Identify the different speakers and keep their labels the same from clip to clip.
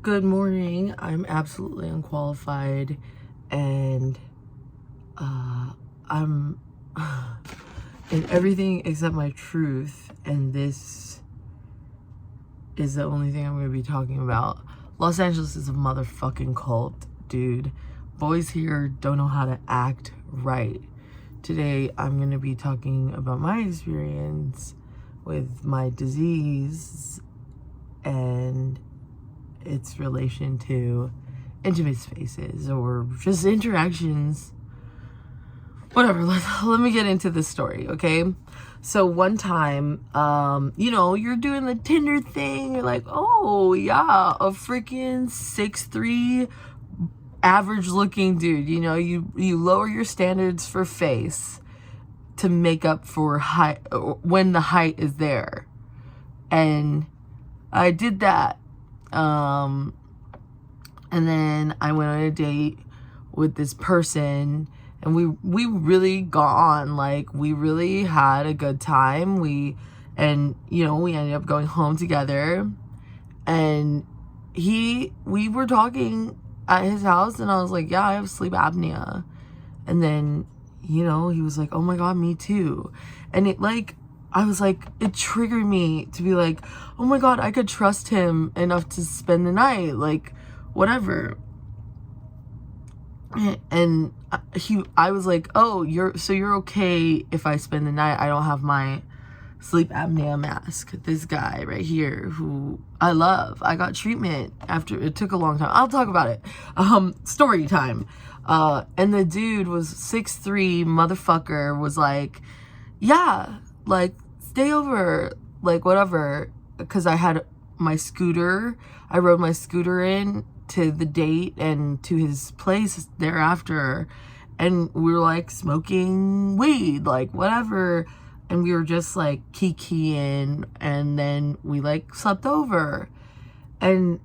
Speaker 1: Good morning. I'm absolutely unqualified and I'm in everything except my truth, and this is the only thing I'm going to be talking about. Los Angeles is a motherfucking cult, dude. Boys here don't know how to act right. Today I'm going to be talking about my experience with my disease and its relation to intimate spaces or just interactions. Whatever, let me get into this story, okay? So one time, you're doing the Tinder thing. You're like, oh, yeah, a freaking 6'3", average-looking dude. You know, you lower your standards for face to make up for height when the height is there. And I did that. And then I went on a date with this person, and we really got on. Like, we really had a good time. We ended up going home together, and we were talking at his house, and I was like, yeah, I have sleep apnea. And then, he was like, oh my God, me too. And I was like, it triggered me to be like, oh my God, I could trust him enough to spend the night, like, whatever. And I was like, oh, you're okay if I spend the night. I don't have my sleep apnea mask. This guy right here who I love, I got treatment after, it took a long time. I'll talk about it. Story time. And the dude was 6'3", motherfucker, was like, yeah, like, stay over, like, whatever, because I had my scooter. I rode my scooter in to the date and to his place thereafter, and we were, like, smoking weed, like, whatever, and we were just, like, kikiing, and then we, like, slept over. And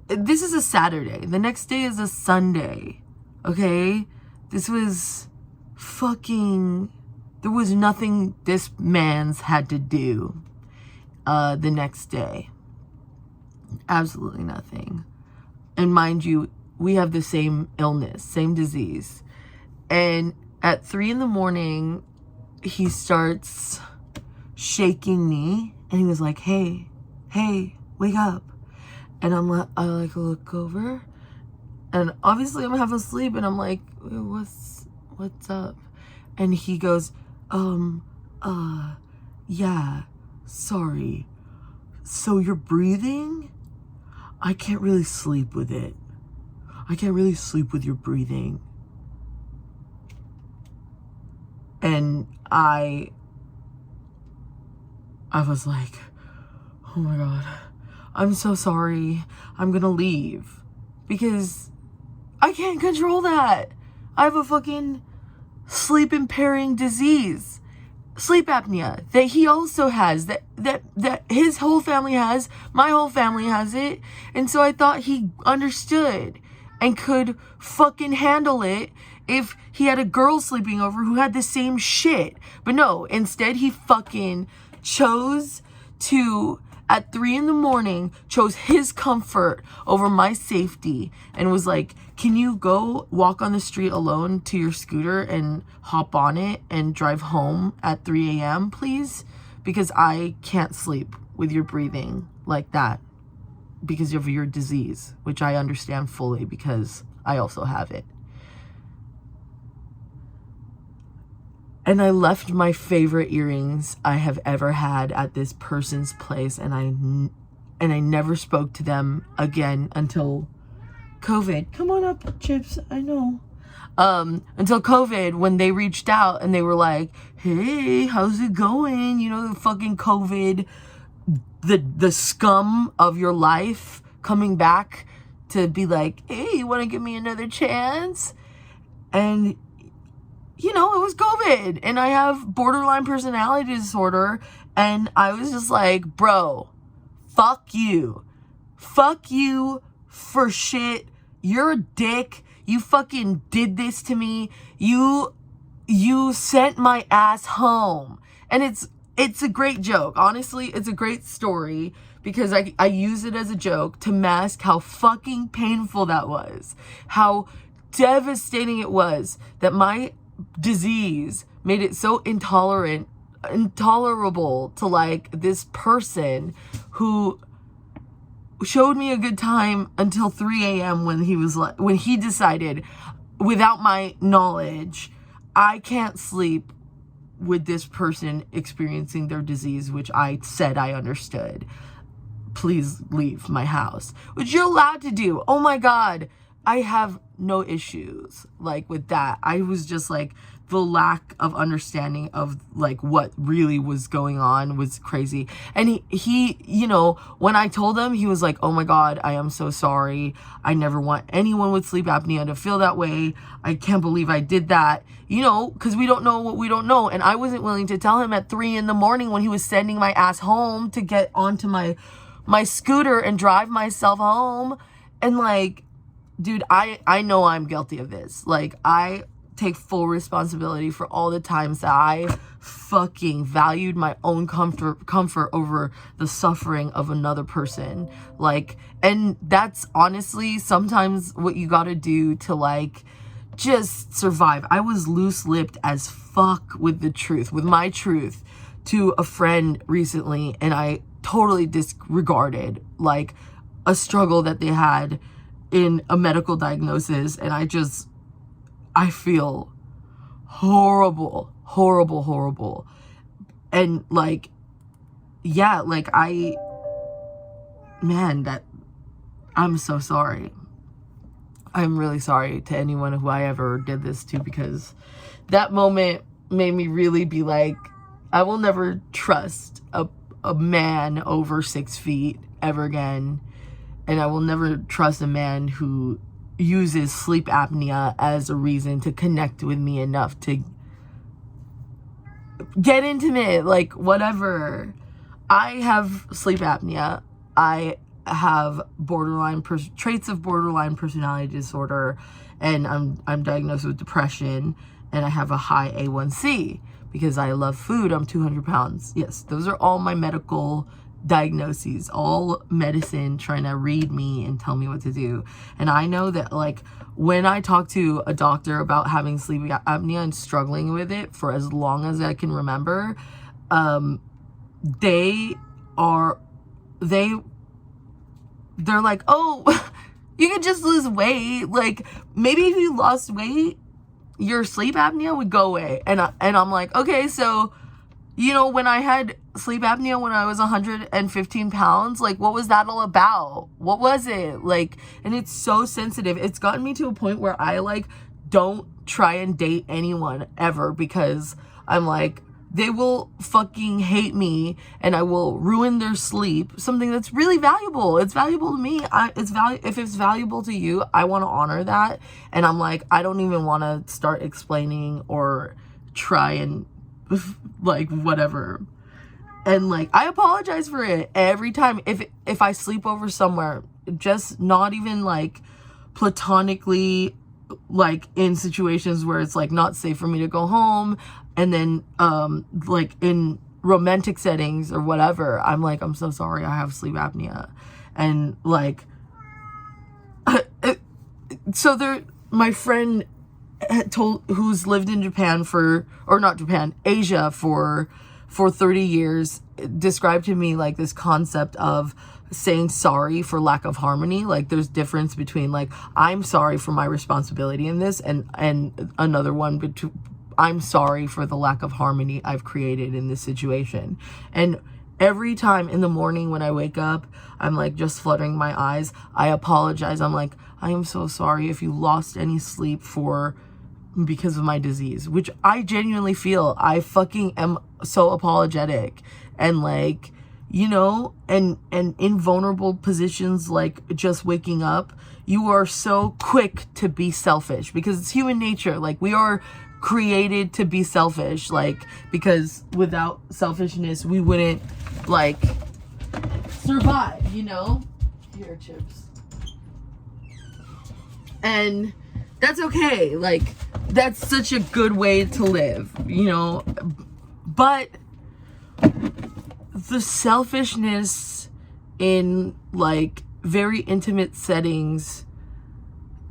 Speaker 1: this is a Saturday. The next day is a Sunday, okay? This was fucking... There was nothing this man's had to do the next day. Absolutely nothing. And mind you, we have the same illness, same disease. And at 3 in, he starts shaking me, and he was like, hey, wake up. And I look over, and obviously I'm half asleep, and I'm like, what's up? And he goes, yeah, sorry. So you're breathing? I can't really sleep with it. I can't really sleep with your breathing. And I was like, oh my God, I'm so sorry. I'm gonna leave because I can't control that. I have a fucking sleep impairing disease, sleep apnea, that he also has, that his whole family has, my whole family has it. And so I thought he understood and could fucking handle it if he had a girl sleeping over who had the same shit. But no, instead he fucking chose to, at 3 in, chose his comfort over my safety, and was like, can you go walk on the street alone to your scooter and hop on it and drive home at 3 a.m., please? Because I can't sleep with your breathing like that because of your disease, which I understand fully because I also have it. And I left my favorite earrings I have ever had at this person's place, and I never spoke to them again until COVID. Come on up, Chips, I know. Until COVID, when they reached out and they were like, hey, how's it going? The fucking COVID, the scum of your life coming back to be like, hey, you want to give me another chance? And it was COVID, and I have borderline personality disorder, and I was just like, bro, fuck you for shit. You're a dick. You fucking did this to me. You sent my ass home. And it's a great joke. Honestly, it's a great story because I use it as a joke to mask how fucking painful that was. How devastating it was that my disease made it so intolerable to like this person who showed me a good time until 3 a.m. when he decided, without my knowledge, I can't sleep with this person experiencing their disease, which I said I understood. Please leave my house, which you're allowed to do. Oh my God, I have no issues like with that. I was just like, the lack of understanding of like what really was going on was crazy. And he, you know, when I told him, he was like, oh my God, I am so sorry. I never want anyone with sleep apnea to feel that way. I can't believe I did that, you know, because we don't know what we don't know. And I wasn't willing to tell him at 3 a.m. when he was sending my ass home to get onto my scooter and drive myself home. And like, dude, I know I'm guilty of this. Like, I take full responsibility for all the times that I fucking valued my own comfort over the suffering of another person. Like, and that's honestly sometimes what you gotta do to like just survive. I was loose-lipped as fuck with the truth, with my truth, to a friend recently, and I totally disregarded like a struggle that they had in a medical diagnosis, and I feel horrible. And like, yeah, like I'm so sorry. I'm really sorry to anyone who I ever did this to, because that moment made me really be like, I will never trust a man over 6 feet ever again. And I will never trust a man who uses sleep apnea as a reason to connect with me enough to get intimate, like whatever. I have sleep apnea. I have traits of borderline personality disorder, and I'm diagnosed with depression, and I have a high A1C because I love food. I'm 200 pounds. Yes, those are all my medical diagnoses, all medicine trying to read me and tell me what to do. And I know that like when I talk to a doctor about having sleep apnea and struggling with it for as long as I can remember, they're like, oh, you could just lose weight. Like, maybe if you lost weight, your sleep apnea would go away. And I'm like, okay, so, you know, when I had sleep apnea when I was 115 pounds, like, what was that all about? What was it? Like, and it's so sensitive. It's gotten me to a point where I, like, don't try and date anyone ever, because I'm like, they will fucking hate me and I will ruin their sleep. Something that's really valuable. It's valuable to me. If it's valuable to you, I want to honor that. And I'm like, I don't even want to start explaining or try and like whatever. And like, I apologize for it every time. If I sleep over somewhere, just not even like platonically, like in situations where it's like not safe for me to go home, and then like in romantic settings or whatever, I'm like, I'm so sorry, I have sleep apnea. And like, so my friend who's lived in Asia for 30 years, described to me like this concept of saying sorry for lack of harmony. Like, there's difference between like, I'm sorry for my responsibility in this, and another one I'm sorry for the lack of harmony I've created in this situation. And every time in the morning when I wake up, I'm like just fluttering my eyes. I apologize. I'm like, I am so sorry if you lost any sleep because of my disease, which I genuinely feel. I fucking am so apologetic. And like, you know, and in vulnerable positions, like just waking up, you are so quick to be selfish, because it's human nature. Like, we are created to be selfish, like, because without selfishness we wouldn't like survive, you know. Here, chips. And that's okay. Like, that's such a good way to live, you know. But the selfishness in like very intimate settings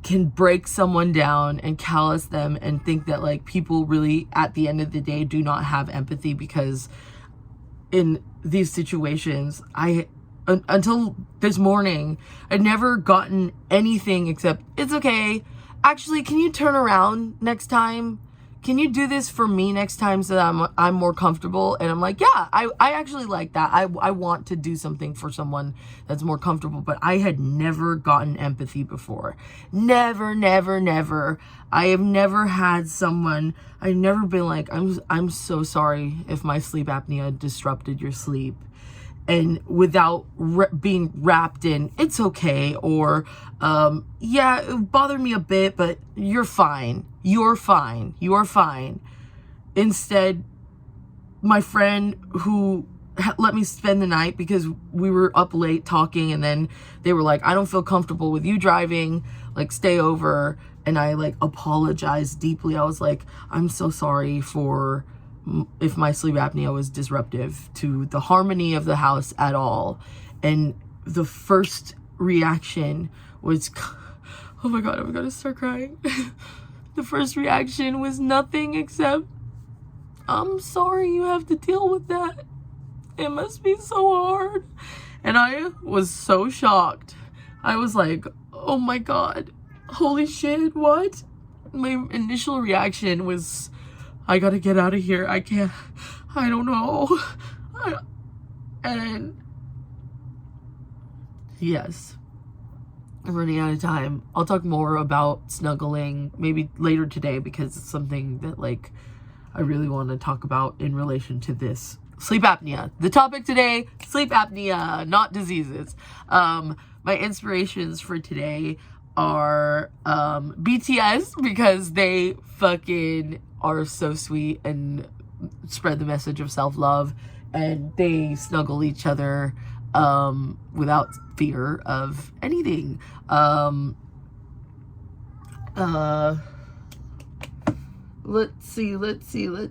Speaker 1: can break someone down and callous them and think that like people really at the end of the day do not have empathy, because in these situations, until this morning, I'd never gotten anything except, it's okay. Actually, can you turn around next time? Can you do this for me next time so that I'm more comfortable? And I'm like, yeah, I actually like that. I want to do something for someone that's more comfortable, but I had never gotten empathy before. Never, never, never. I have never had someone, I've never been like, I'm so sorry if my sleep apnea disrupted your sleep. And without being wrapped in, it's okay, or, yeah, it bothered me a bit, but you're fine. You're fine. You're fine. Instead, my friend who let me spend the night because we were up late talking, and then they were like, I don't feel comfortable with you driving, like, stay over. And I, like, apologized deeply. I was like, I'm so sorry for if my sleep apnea was disruptive to the harmony of the house at all. And the first reaction was, oh my God, I'm gonna start crying. The first reaction was nothing except, I'm sorry you have to deal with that. It must be so hard. And I was so shocked. I was like, oh my God, holy shit, what? My initial reaction was, I gotta get out of here. I can't, I don't know. And yes, I'm running out of time. I'll talk more about snuggling maybe later today, because it's something that like I really want to talk about in relation to this. Sleep apnea. The topic today, sleep apnea, not diseases. My inspirations for today are BTS, because they fucking are so sweet and spread the message of self-love, and they snuggle each other without fear of anything. Let's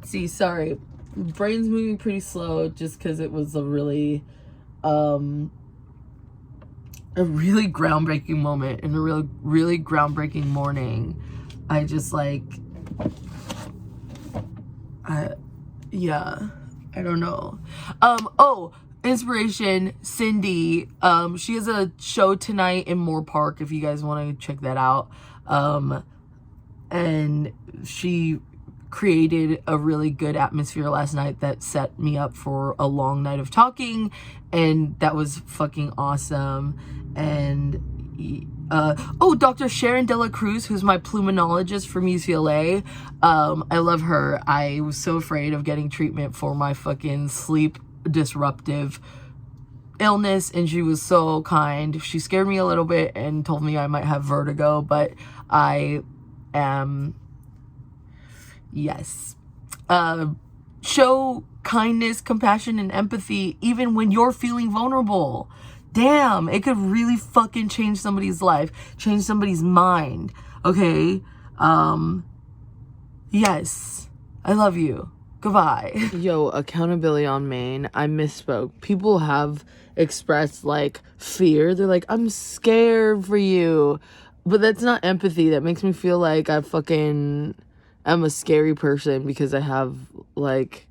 Speaker 1: see. Sorry, brain's moving pretty slow just because it was a really groundbreaking moment and a really groundbreaking morning. I just like, yeah, I don't know. Oh, inspiration, Cindy. She has a show tonight in Moore Park if you guys want to check that out. And she created a really good atmosphere last night that set me up for a long night of talking, and that was fucking awesome. And Dr. Sharon Dela Cruz, who's my pulmonologist from UCLA. I love her. I was so afraid of getting treatment for my fucking sleep disruptive illness, and she was so kind. She scared me a little bit and told me I might have vertigo, but I am, yes. Show kindness, compassion, and empathy even when you're feeling vulnerable. Damn, it could really fucking change somebody's life, change somebody's mind. Okay? Yes. I love you. Goodbye. Yo, accountability on Maine. I misspoke. People have expressed like fear. They're like, I'm scared for you. But that's not empathy. That makes me feel like I fucking am a scary person because I have like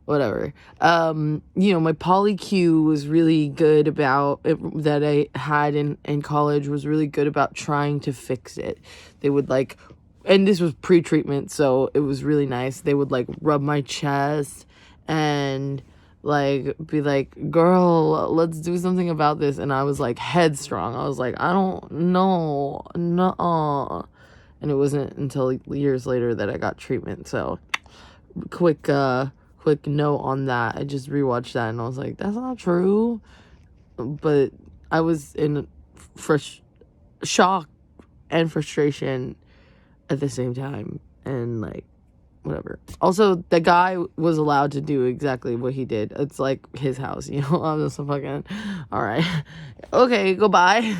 Speaker 1: whatever. My poly Q was really good about it, that I had in college was really good about trying to fix it. They would like, and this was pre-treatment, so it was really nice. They would like rub my chest and like be like, girl, let's do something about this. And I was like headstrong. I was like, I don't know. Nuh-uh. And it wasn't until years later that I got treatment. So quick note on that. I just rewatched that and I was like, that's not true. But I was in shock and frustration at the same time, and like whatever. Also, the guy was allowed to do exactly what he did. It's like his house, I'm just fucking all right. Okay, goodbye.